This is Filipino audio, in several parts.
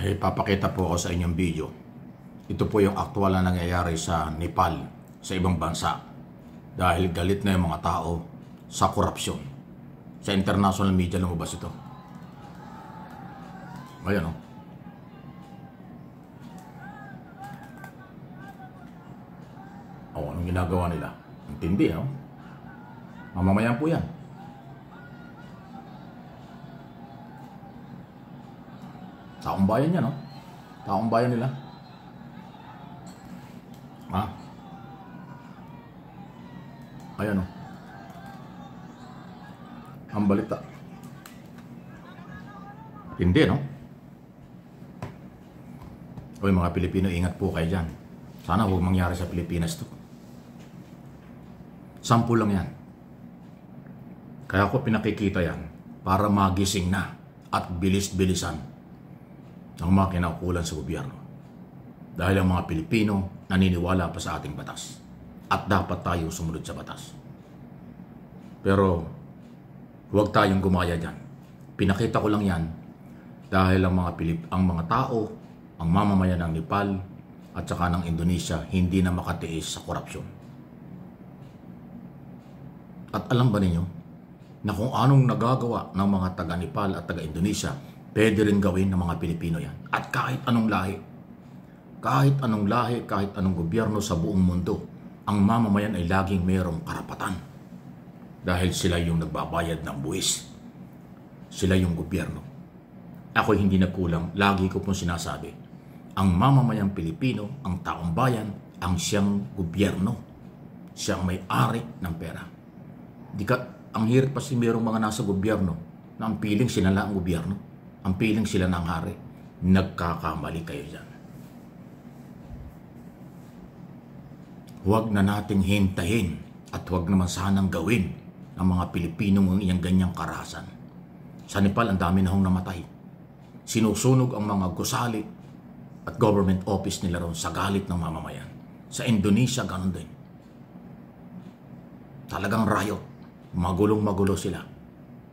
Ay papakita po ako sa inyong video. Ito po yung aktual na nangyayari sa Nepal, sa ibang bansa. Dahil galit na yung mga tao sa korupsyon. Sa international media lumabas ito. Ayan o. Anong ginagawa nila? Ang tindi, no? Mamamayan po yan. Taong bayan yan, no? Taong bayan nila. Ha? Ayan, no? Ang balita. Hindi, no? Oy, mga Pilipino, ingat po kayo dyan. Sana huwag mangyari sa Pilipinas to. 10 lang yan. Kaya ako pinakikita yan para magising na at bilis-bilisan ang mga kinaukulan sa gobyerno. Dahil ang mga Pilipino naniniwala pa sa ating batas at dapat tayong sumunod sa batas. Pero huwag tayong gumaya dyan. Pinakita ko lang yan dahil ang mga tao, ang mamamayan ng Nepal at saka ng Indonesia hindi na makatiis sa korupsyon. At alam ba ninyo na kung anong nagagawa ng mga taga-Nepal at taga-Indonesia, pwede rin gawin ng mga Pilipino yan. At kahit anong lahi, kahit anong gobyerno sa buong mundo, ang mamamayan ay laging mayroong karapatan. Dahil sila yung nagbabayad ng buwis. Sila yung gobyerno. Ako hindi nagkulang, lagi ko pong sinasabi, ang mamamayang Pilipino, ang taong bayan, ang siyang gobyerno. Siyang may-ari ng pera. Ang hirap kasi mayroong mga nasa gobyerno na ang piling sila lang ang gobyerno. Ang piling sila ng hari. Nagkakamali kayo dyan. Huwag na nating hintahin at huwag naman sanang gawin ng mga Pilipinong ang iyang ganyang karahasan. Sa Nepal, ang dami na hong namatay. Sinusunog ang mga gusali at government office nila ron sa galit ng mamamayan. Sa Indonesia, ganun din. Talagang riot. Magulong-magulo sila.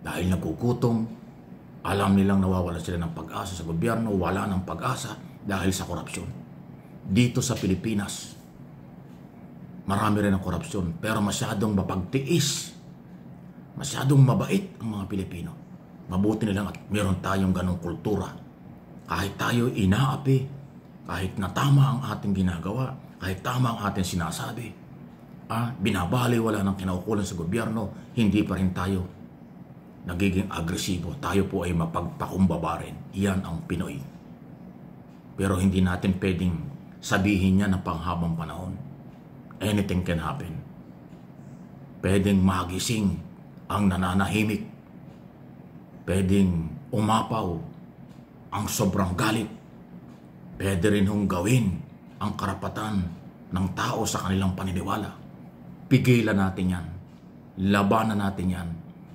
Dahil nagugutom, alam nilang nawawala sila ng pag-asa sa gobyerno, wala ng pag-asa dahil sa korupsyon. Dito sa Pilipinas, marami rin ang korupsyon, pero masyadong mapagtiis, masyadong mabait ang mga Pilipino. Mabuti nilang at meron tayong ganong kultura. Kahit tayo inaapi, kahit na tama ang ating ginagawa, kahit tama ang ating sinasabi, binabaliwala ng kinaukulan sa gobyerno, hindi pa rin tayo nagiging agresibo. Tayo po ay mapagpakumbaba rin. Iyan ang Pinoy. Pero hindi natin pwedeng sabihin niya na panghabang panahon. Anything can happen. Pwedeng magising ang nananahimik. Pwedeng umapaw ang sobrang galit. Pwede rin hong gawin ang karapatan ng tao sa kanilang paniniwala. Pigilan natin yan. Labanan natin yan.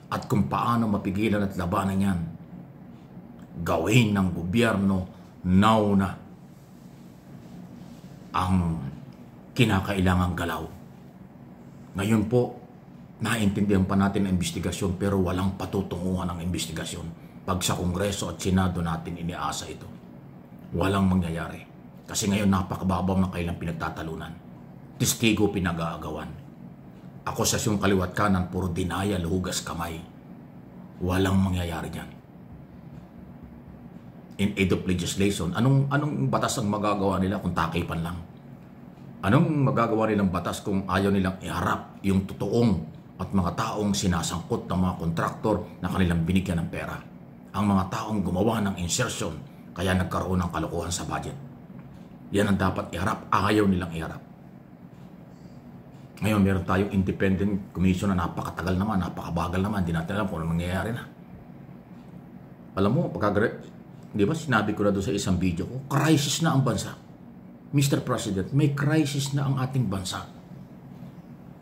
At kung paano mapigilan at labanan yan, gawin ng gobyerno nauna ang kinakailangang galaw. Ngayon po, naintindihan pa natin ang investigasyon pero walang patutunguhan ng investigasyon. Pag sa Kongreso at Senado natin iniasa ito, walang mangyayari. Kasi ngayon napakababaw ng kailang pinagtatalunan. Testigo pinag-aagawan. Akusasyon kaliwat kanan, puro dinaya, luhugas kamay. Walang mangyayari dyan. In aid of legislation, anong batas ang magagawa nila kung takipan lang? Anong magagawa nilang batas kung ayaw nilang iharap yung totoong at mga taong sinasangkot ng mga kontraktor na kanilang binigyan ng pera? Ang mga taong gumawa ng insertion kaya nagkaroon ng kalokohan sa budget. Yan ang dapat iharap, ayaw nilang iharap. Ngayon, meron tayong independent commission na napakatagal naman, napakabagal naman, hindi natin alam kung ano mangyayari na. Alam mo, di ba sinabi ko na doon sa isang video ko, crisis na ang bansa. Mr. President, may crisis na ang ating bansa.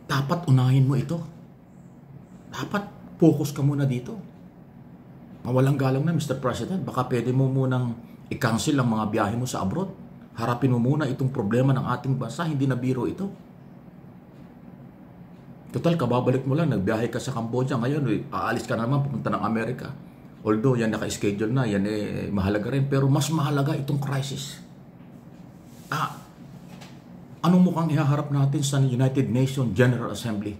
Dapat unahin mo ito. Dapat focus ka muna dito. Mawalang galang na, Mr. President, baka pwede mo munang i-cancel ang mga biyahe mo sa abroad. Harapin mo muna itong problema ng ating bansa, hindi na biro ito. Total, kababalik mo lang, nagbiyahe ka sa Cambodia, ngayon, aalis ka na naman, pupunta ng Amerika. Although yan naka-schedule na, yan mahalaga rin. Pero mas mahalaga itong crisis. Anong mukhang ihaharap natin sa United Nations General Assembly?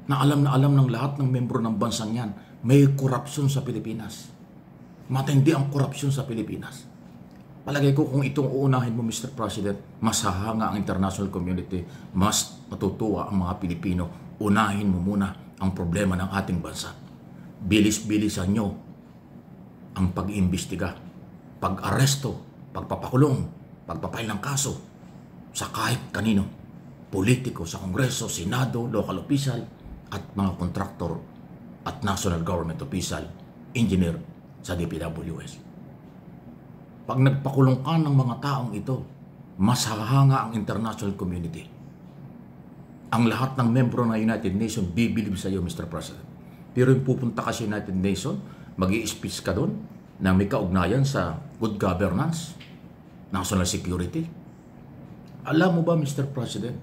Na alam ng lahat ng membro ng bansang yan, may korupsyon sa Pilipinas. Matindi ang korupsyon sa Pilipinas. Palagay ko kung itong uunahin mo, Mr. President, mas hahanga ang international community, mas matutuwa ang mga Pilipino. Unahin mo muna ang problema ng ating bansa. Bilis-bilisan nyo ang pag-iimbestiga, pag-aresto, pagpapakulong, pagpapail ng kaso sa kahit kanino. Politiko sa Kongreso, Senado, local official, at mga kontraktor at national government official, engineer sa DPWS. Pag nagpakulong ka ng mga taong ito, mas hahanga ang international community. Ang lahat ng membro ng United Nations bibilib sa iyo, Mr. President. Pero yung pupunta ka sa United Nations, mag-i-speech ka doon na may kaugnayan sa good governance, national security. Alam mo ba, Mr. President,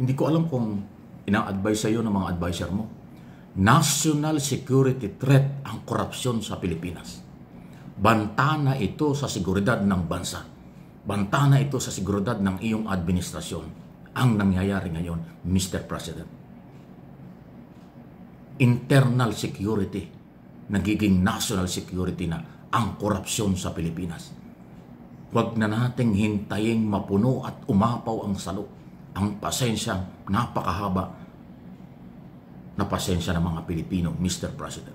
hindi ko alam kung ina-advise sa iyo ng mga advisor mo. National security threat ang korupsyon sa Pilipinas. Banta na ito sa seguridad ng bansa. Banta na ito sa seguridad ng iyong administrasyon. Ang nangyayari ngayon, Mr. President. Internal security, nagiging national security na ang korupsyon sa Pilipinas. Huwag na nating hintaying mapuno at umapaw ang salok. Ang pasensyang napakahaba na pasensya ng mga Pilipino, Mr. President.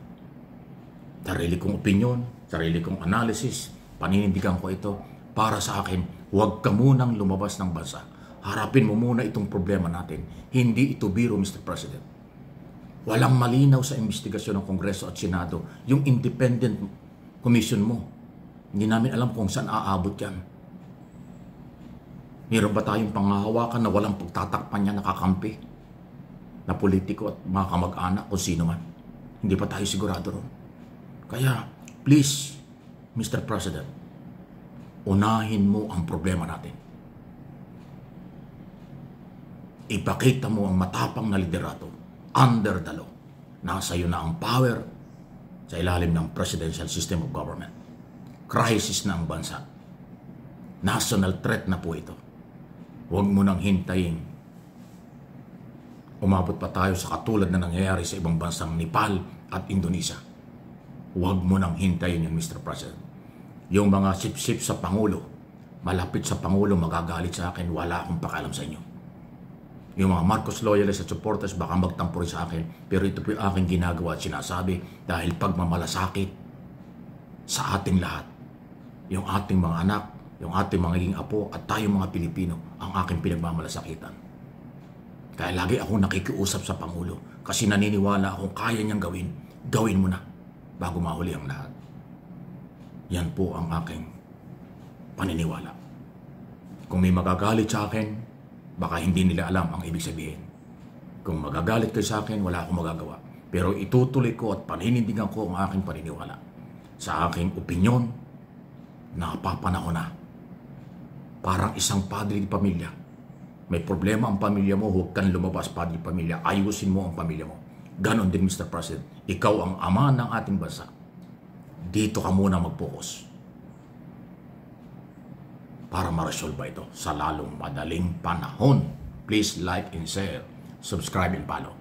Sarili kong opinion, sarili kong analysis, paninindigan ko ito. Para sa akin, huwag ka munang lumabas ng bansa. Harapin mo muna itong problema natin. Hindi ito biro, Mr. President. Walang malinaw sa investigasyon ng Kongreso at Senado yung independent commission mo. Hindi namin alam kung saan aabot yan. Meron ba tayong panghahawakan na walang pagtatakpan niya nakakampi? Na politiko at mga kamag-anak o sino man. Hindi pa tayo sigurado ron. Kaya, please, Mr. President, unahin mo ang problema natin. Ipakita mo ang matapang na liderato under the law. Nasa iyo na ang power sa ilalim ng presidential system of government. Crisis na ang bansa. National threat na po ito. Huwag mo nang hintayin. Umabot pa tayo sa katulad na nangyayari sa ibang bansang Nepal at Indonesia. Huwag mo nang hintayin yung Mr. President. Yung mga sip-sip sa Pangulo, malapit sa Pangulo, magagalit sa akin, wala akong pakialam sa inyo. Yung mga Marcos loyalists at supporters, baka magtampo rin sa akin, pero ito po yung aking ginagawa at sinasabi dahil pagmamalasakit sa ating lahat. Yung ating mga anak, yung ating mga magiging apo, at tayong mga Pilipino, ang aking pinagmamalasakitan. Kaya lagi akong nakikiusap sa Pangulo kasi naniniwala akong kaya niyang gawin. Gawin mo na bago mahuli ang lahat. Yan po ang aking paniniwala. Kung may magagalit sa akin, baka hindi nila alam ang ibig sabihin. Kung magagalit kayo sa akin, wala akong magagawa. Pero itutuloy ko at paninindigan ko ang aking paniniwala. Sa aking opinyon, napapanahon na. Parang isang padre di pamilya. May problema ang pamilya mo, huwag kang lumabas padre di pamilya. Ayusin mo ang pamilya mo. Ganon din, Mr. President. Ikaw ang ama ng ating bansa. Dito ka muna mag-focus para ma-resolve ito sa lalong madaling panahon. Please like and share, subscribe and follow.